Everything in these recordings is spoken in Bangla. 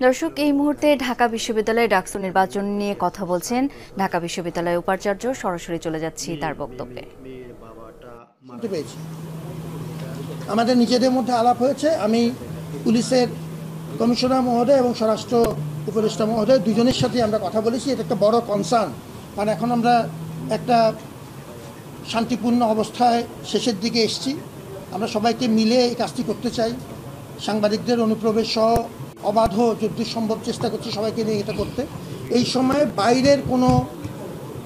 দর্শক, এই মুহূর্তে ঢাকা বিশ্ববিদ্যালয়ে ডাকসু নির্বাচন নিয়ে কথা বলছেন ঢাকা বিশ্ববিদ্যালয়ের উপাচার্য। সরাসরি চলে যাচ্ছি তার বক্তব্যে। আমাদের নিজেদের মধ্যে আলাপ হয়েছে। আমি পুলিশের কমিশনার মহোদয় এবং স্বরাষ্ট্র উপদেষ্টা মহোদয় দুজনের সাথে আমরা কথা বলেছি। এটা একটা বড় কনসার্ন, কারণ এখন আমরা একটা শান্তিপূর্ণ অবস্থায় শেষের দিকে এসেছি। আমরা সবাইকে মিলে এই কাজটি করতে চাই। সাংবাদিকদের অনুপ্রবেশ সহ অবাধ যতদূর সম্ভব চেষ্টা করছি সবাইকে নিয়ে এটা করতে। এই সময়ে বাইরের কোনো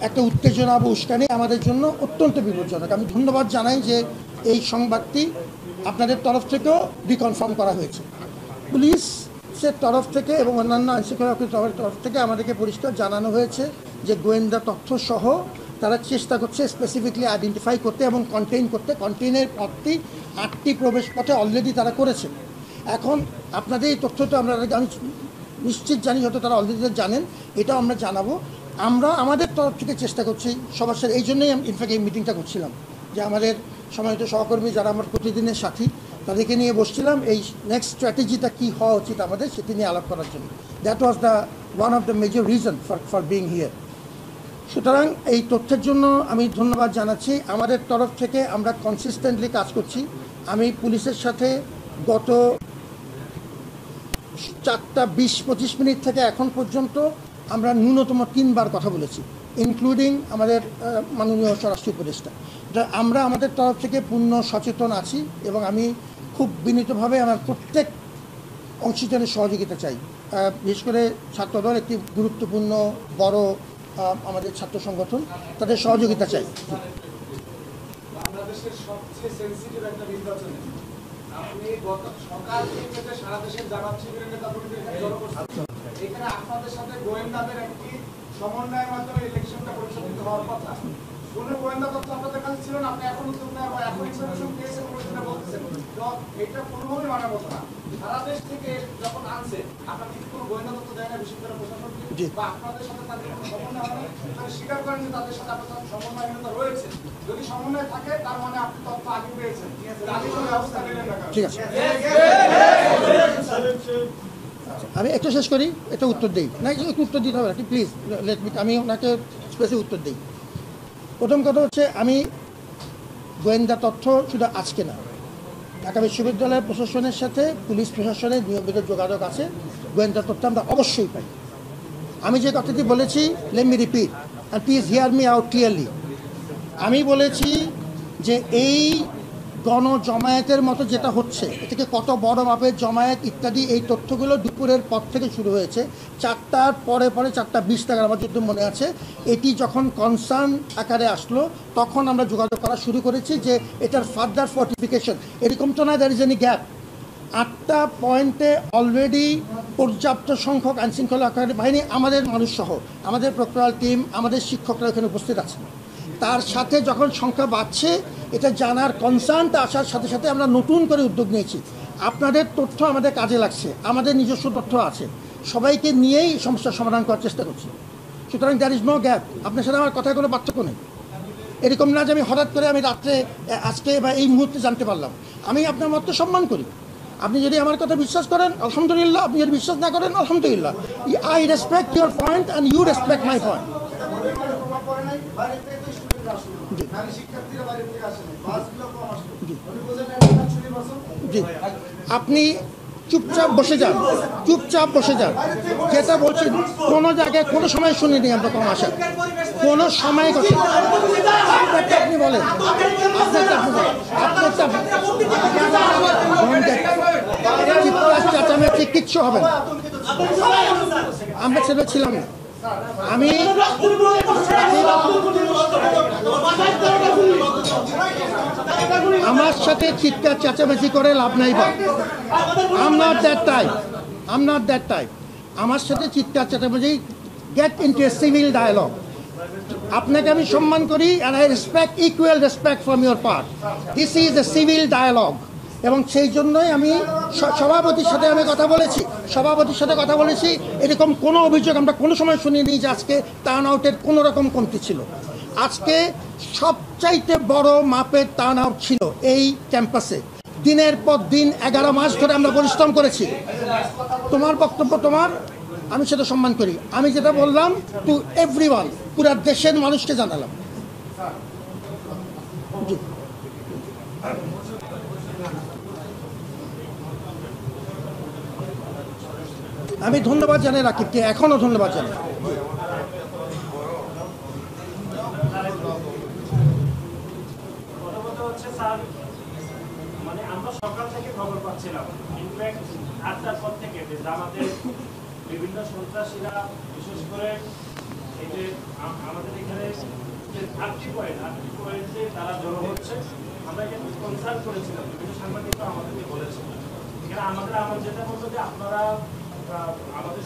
একটা উত্তেজনা বা উস্কানি আমাদের জন্য অত্যন্ত বিপজ্জনক। আমি ধন্যবাদ জানাই যে এই সংবাদটি আপনাদের তরফ থেকেও রিকনফার্ম করা হয়েছে। পুলিশের তরফ থেকে এবং অন্যান্য আইনশৃঙ্খলা তরফ থেকে আমাদেরকে পরিষ্কার জানানো হয়েছে যে গোয়েন্দা তথ্য সহ তারা চেষ্টা করছে স্পেসিফিকলি আইডেন্টিফাই করতে এবং কন্টেইন করতে। কন্টেইনের পথটি 8টি প্রবেশ পথে অলরেডি তারা করেছে। এখন আপনাদের এই তথ্যটা আমি নিশ্চিত জানি, হয়তো তারা অলরেডি জানেন, এটাও আমরা জানাবো। আমরা আমাদের তরফ থেকে চেষ্টা করছি সবার সাথে। এই জন্যই আমি ইনফ্যাক্ট এই মিটিংটা করছিলাম, যে আমাদের সম্মানিত সহকর্মী যারা আমার প্রতিদিনের সাথী তাদেরকে নিয়ে বসছিলাম এই নেক্সট স্ট্র্যাটেজিটা কী হওয়া উচিত আমাদের সেটি নিয়ে আলাপ করার জন্য। That was the one of the major reason for being here. সুতরাং এই তথ্যের জন্য আমি ধন্যবাদ জানাচ্ছি। আমাদের তরফ থেকে আমরা কনসিস্টেন্টলি কাজ করছি। আমি পুলিশের সাথে গত 4:20-25 মিনিট থেকে এখন পর্যন্ত আমরা ন্যূনতম 3বার কথা বলেছি, ইনক্লুডিং আমাদের মাননীয় স্বরাষ্ট্র উপদেষ্টা। আমরা আমাদের তরফ থেকে পূর্ণ সচেতন আছি এবং আমি খুব বিনীতভাবে আমার প্রত্যেক অংশীজনের সহযোগিতা চাই। বিশেষ করে ছাত্রদল একটি গুরুত্বপূর্ণ বড় আমাদের ছাত্র সংগঠন, তাদের সহযোগিতা চাই। বাংলাদেশের সবচেয়ে সেনসিটিভ একটা নির্বাচনে আপনি গত সকাল থেকে সারা দেশের জামাত শিবিরের নেতাকর্মীদের এখানে জড়ো করছেন। এখানে আপনাদের সাথে গোয়েন্দাদের একটি সমন্বয়ের মাধ্যমে ইলেকশনটা পরিচালিত হওয়ার কথা। কোনো গোয়েন্দা তথ্য আপনাদের কাছে ছিল না, আপনি এখন উদ্যোগ নেওয়ার বা এখন ইনফরমেশন পেয়েছেন বলে যেটা বলতেছেন, তো এটা কোনোভাবেই মানার মতো না। সারা দেশ থেকে যখন আনছে আপনার কি কোনো গোয়েন্দা তথ্য দেয় না বিশ্ববিদ্যালয় প্রশাসনকে, বা আপনাদের সাথে তাদের কোনো সমন্বয় হয় না? স্বীকার করেন যে তাদের সাথে আপনার সমন্বয়হীনতা রয়েছে। যদি সমন্বয় থাকে তার মানে আপনি তথ্য আগে পেয়েছেন, আগে কোনো ব্যবস্থা নিলেন না। ঠিক আছে, আমি একটু শেষ করি, এটা উত্তর দিই না, একটু উত্তর দিতে হবে নাকি প্লিজ লেট মি। আমি ওনাকে স্পেসিফিক উত্তর দিই। প্রথম কথা হচ্ছে, আমি গোয়েন্দা তথ্য শুধু আজকে না, ঢাকা বিশ্ববিদ্যালয়ের প্রশাসনের সাথে পুলিশ প্রশাসনের নিয়মিত যোগাযোগ আছে। গোয়েন্দা তথ্য আমরা অবশ্যই পাই। আমি যে কথাটি বলেছি, let me repeat and please hear me out clearly. আমি বলেছি যে এই গণজমায়েতের মতো যেটা হচ্ছে, এটাকে কত বড় মাপের জমায়েত ইত্যাদি, এই তথ্যগুলো দুপুরের পর থেকে শুরু হয়েছে। 4টার পরে 4:20 টাকা আমার যদি মনে আছে, এটি যখন কনসার্ন আকারে আসলো তখন আমরা যোগাযোগ করা শুরু করেছি যে এটার ফার্দার ফর্টিফিকেশন। এরকম তো না দ্যার ইজ এনি গ্যাপ। 8টা পয়েন্টে অলরেডি পর্যাপ্ত সংখ্যক আইনশৃঙ্খলা বাহিনী, আমাদের মানুষ সহ আমাদের প্রক্টোরাল টিম, আমাদের শিক্ষকরা এখানে উপস্থিত আছেন। তার সাথে যখন সংখ্যা বাড়ছে, এটা জানার কনসার্নটা আসার সাথে সাথে আমরা নতুন করে উদ্যোগ নিয়েছি। আপনাদের তথ্য আমাদের কাজে লাগছে, আমাদের নিজস্ব তথ্য আছে, সবাইকে নিয়েই সমস্যার সমাধান করার চেষ্টা করছি। সুতরাং দ্যার ইজ নো গ্যাপ। আপনার সাথে আমার কথায় কোনো পার্থক্য নেই। এরকম না যে আমি হঠাৎ করে আমি রাত্রে আজকে বা এই মুহূর্তে জানতে পারলাম। আমি আপনার মত সম্মান করি। আপনি যদি আমার কথা বিশ্বাস করেন আলহামদুলিল্লাহ, আপনি যদি বিশ্বাস না করেন আলহামদুলিল্লাহ। I respect your point and you respect my point. জি, আপনি চুপচাপ বসে যান, চুপচাপ বসে যান। যেটা বলছি, কোনো জায়গায় কোনো সময় শুনিনি আমরা কম আসা, কোনো সময় কথা। আপনারটা আপনি বলেন, আপনারটা আপনি বলেন, আপনারটা চেঁচামেচি কিচ্ছু হবে না। আমরা সেটা ছিলাম না। আমি আমার সাথে চিৎকার চেঁচামেচি করে লাভ নাই বা I'm not that type. আমার সাথে চিৎকার চেঁচামেচি, get into a civil dialogue. আপনাকে আমি সম্মান করি and I respect equal respect from your part. This is a civil dialogue. এবং সেই জন্যই আমি সভাপতির সাথে কথা বলেছি। এরকম কোনো অভিযোগ আমরা কোনো সময় শুনিনি যে আজকে টার্ন আউটের কোনো রকম কমতি ছিল। আজকে সবচাইতে বড় মাপের টার্ন আউট ছিল এই ক্যাম্পাসে। দিনের পর দিন 11 মাস ধরে আমরা পরিশ্রম করেছি। তোমার বক্তব্য তোমার, আমি সেটা সম্মান করি। আমি যেটা বললাম টু এভরিওয়ান, পুরা দেশের মানুষকে জানালাম। জি। আমি ধন্যবাদ জানাই রাকিবকে, এখনো ধন্যবাদ জানাই। মানে আমরা সকাল থেকে খবর পাচ্ছিলাম, ইনফ্যাক্ট 8টার পর থেকে যে জামাতের বিভিন্ন সন্ত্রাসীরা বিশেষ করে এই যে আমাদের এখানে যে 8টি পয়েন্টে তারা জড়ো হচ্ছে, আমরা এখানে কনসাল্ট করেছিলাম, বিভিন্ন সাংবাদিকরা আমাদেরকে বলেছেন। এখানে আমার যেটা বলতো যে আপনারা আমাদের